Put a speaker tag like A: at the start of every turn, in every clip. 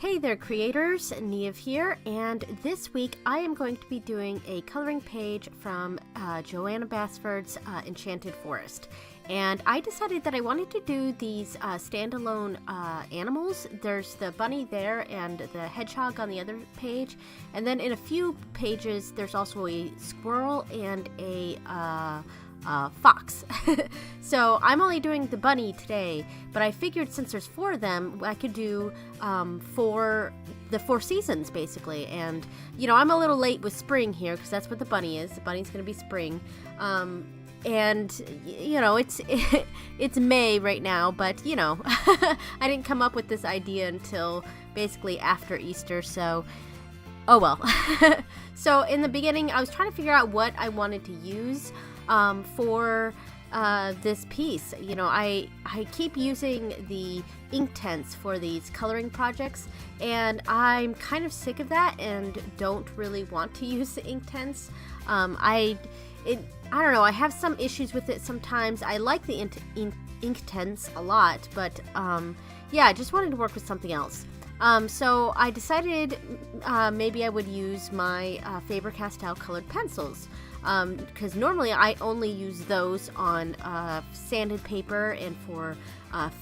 A: Hey there creators, Niamh here, and this week I am going to be doing a coloring page from Johanna Basford's Enchanted Forest. And I decided that I wanted to do these standalone animals. There's the bunny there and the hedgehog on the other page, and then in a few pages there's also a squirrel and a fox. So I'm only doing the bunny today, but I figured since there's 4 of them, I could do for the 4 seasons basically. And you know, I'm a little late with spring here because that's what the bunny is. The bunny's gonna be spring. And you know, it's May right now, but you know, I didn't come up with this idea until basically after Easter, so oh well. So in the beginning I was trying to figure out what I wanted to use for this piece. You know, I keep using the ink tents for these coloring projects, and I'm kind of sick of that and don't really want to use the ink tents. I don't know, I have some issues with it sometimes. I like the ink tents a lot, but yeah, I just wanted to work with something else. So I decided maybe I would use my Faber-Castell colored pencils, because normally I only use those on sanded paper and for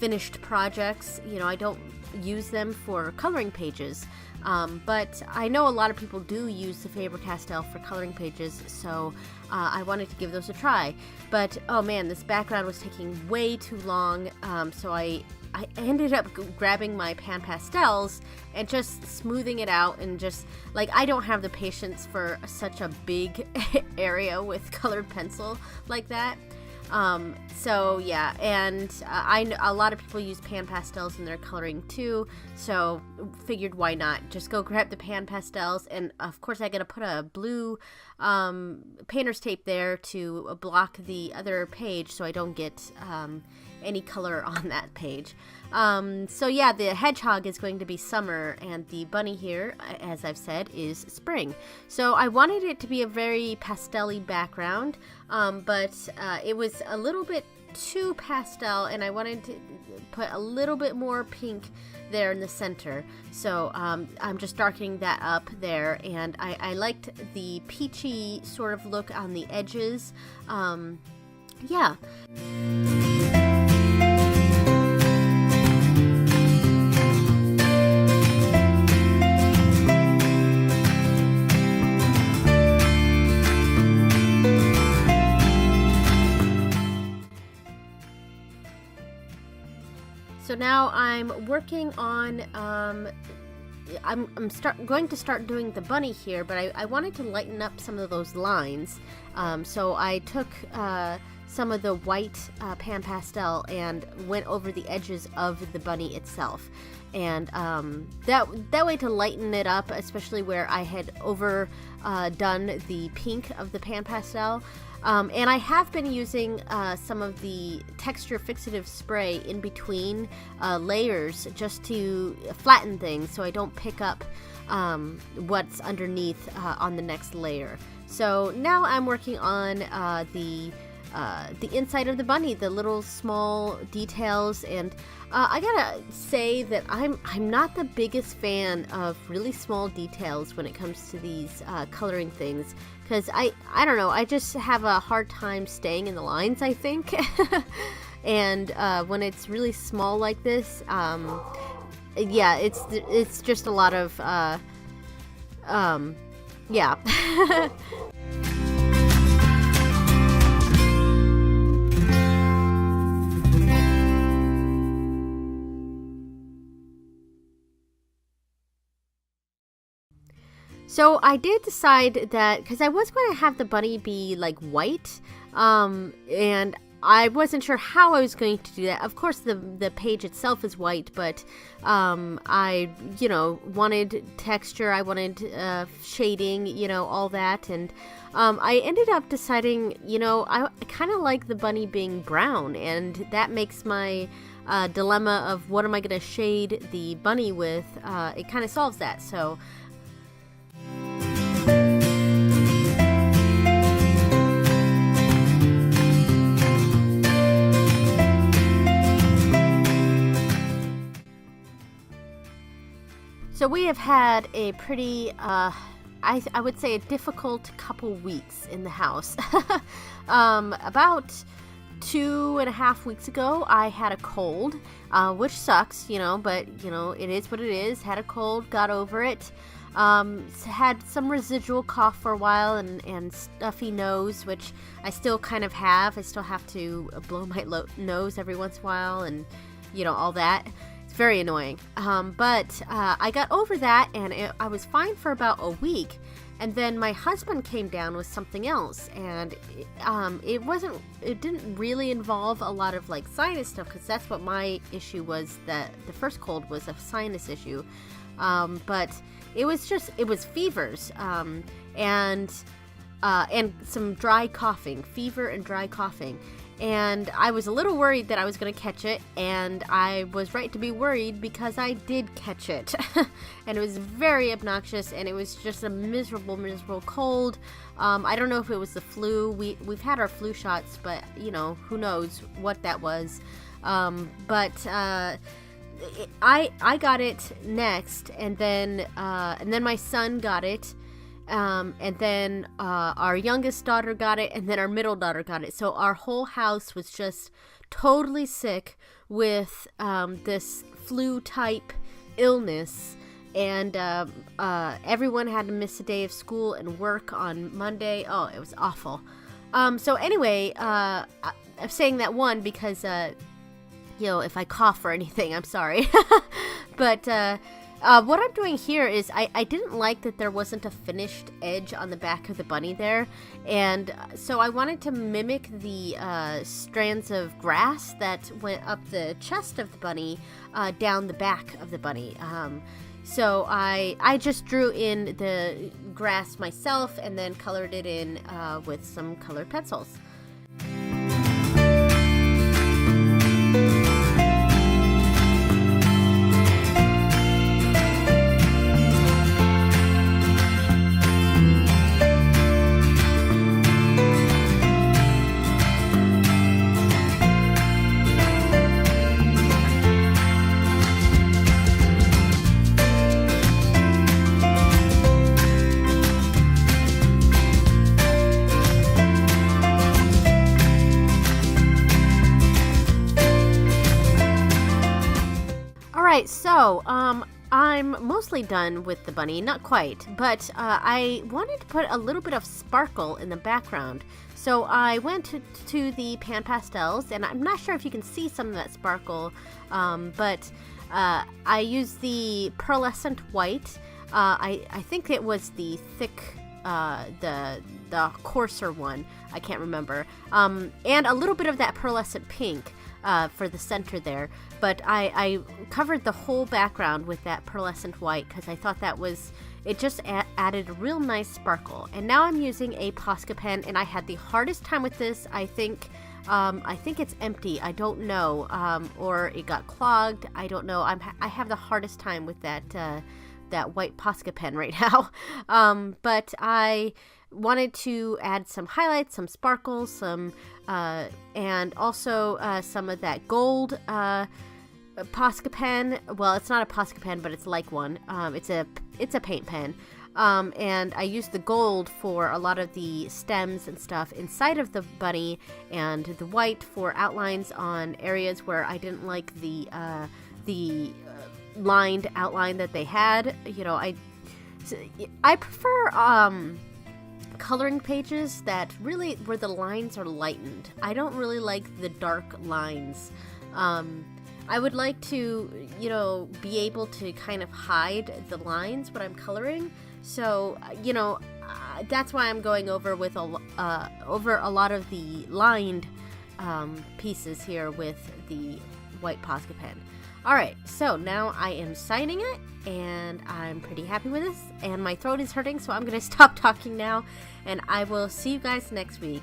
A: finished projects. You know, I don't use them for coloring pages, but I know a lot of people do use the Faber-Castell for coloring pages, so I wanted to give those a try. But oh man, this background was taking way too long, so I ended up grabbing my pan pastels and just smoothing it out, and just like, I don't have the patience for such a big area with colored pencil like that. So yeah, and a lot of people use pan pastels in their coloring too, so figured why not just go grab the pan pastels. And of course I gotta put a blue painter's tape there to block the other page so I don't get any color on that page. So yeah, the hedgehog is going to be summer, and the bunny here, as I've said, is spring. So I wanted it to be a very pastel-y background, but it was a little bit too pastel, and I wanted to put a little bit more pink there in the center. So I'm just darkening that up there, and I liked the peachy sort of look on the edges. Yeah. So now I'm working on, I'm going to start doing the bunny here, but I wanted to lighten up some of those lines. So I took some of the white pan pastel and went over the edges of the bunny itself. And that way to lighten it up, especially where I had overdone the pink of the pan pastel. And I have been using some of the texture fixative spray in between layers just to flatten things so I don't pick up what's underneath on the next layer. So now I'm working on the inside of the bunny, the little small details, and I gotta say that I'm not the biggest fan of really small details when it comes to these coloring things, because I don't know, I just have a hard time staying in the lines, I think. And when it's really small like this, yeah, it's just a lot of yeah. So I did decide that, because I was going to have the bunny be like white, and I wasn't sure how I was going to do that. Of course the page itself is white, but I, you know, wanted texture, I wanted shading, you know, all that, and I ended up deciding, you know, I kind of like the bunny being brown, and that makes my dilemma of what am I going to shade the bunny with, it kind of solves that. So So we have had a pretty, I would say a difficult couple weeks in the house. About 2.5 weeks ago, I had a cold, which sucks, but, it is what it is. Had a cold, got over it. Had some residual cough for a while and stuffy nose, which I still kind of have. I still have to blow my nose every once in a while and, all that. It's very annoying. But I got over that and I was fine for about a week. And then my husband came down with something else, and it didn't really involve a lot of like sinus stuff, because that's what my issue was. That the first cold was a sinus issue. But it was fevers, and some dry coughing, fever and dry coughing. And I was a little worried that I was going to catch it, and I was right to be worried because I did catch it. And it was very obnoxious, and it was just a miserable cold. I don't know if it was the flu. We've had our flu shots, but, who knows what that was. But I got it next, and then my son got it. And then our youngest daughter got it, and then our middle daughter got it. So our whole house was just totally sick with this flu-type illness, and everyone had to miss a day of school and work on Monday. Oh, it was awful. So anyway, I'm saying that one because, if I cough or anything, I'm sorry. But what I'm doing here is I didn't like that there wasn't a finished edge on the back of the bunny there, and so I wanted to mimic the strands of grass that went up the chest of the bunny down the back of the bunny. So I just drew in the grass myself and then colored it in with some colored pencils. So, I'm mostly done with the bunny, not quite, but I wanted to put a little bit of sparkle in the background. So I went to the pan pastels, and I'm not sure if you can see some of that sparkle, but I used the pearlescent white. I think it was the thick, the coarser one, I can't remember, and a little bit of that pearlescent pink. For the center there, but I covered the whole background with that pearlescent white because I thought it just added a real nice sparkle. And now I'm using a Posca pen, and I had the hardest time with this. I think it's empty. I don't know, or it got clogged. I don't know. I have the hardest time with that white Posca pen right now. But I wanted to add some highlights, some sparkles, some and also some of that gold Posca pen. Well, it's not a Posca pen, but it's like one. It's a paint pen. And I used the gold for a lot of the stems and stuff inside of the bunny, and the white for outlines on areas where I didn't like the lined outline that they had. I prefer coloring pages that really where the lines are lightened. I don't really like the dark lines. I would like to, be able to kind of hide the lines when I'm coloring. So, that's why I'm going over with over a lot of the lined pieces here with the white Posca pen. Alright, so now I am signing it, and I'm pretty happy with this, and my throat is hurting, so I'm going to stop talking now, and I will see you guys next week.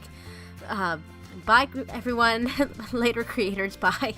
A: Bye, everyone. Later, creators. Bye.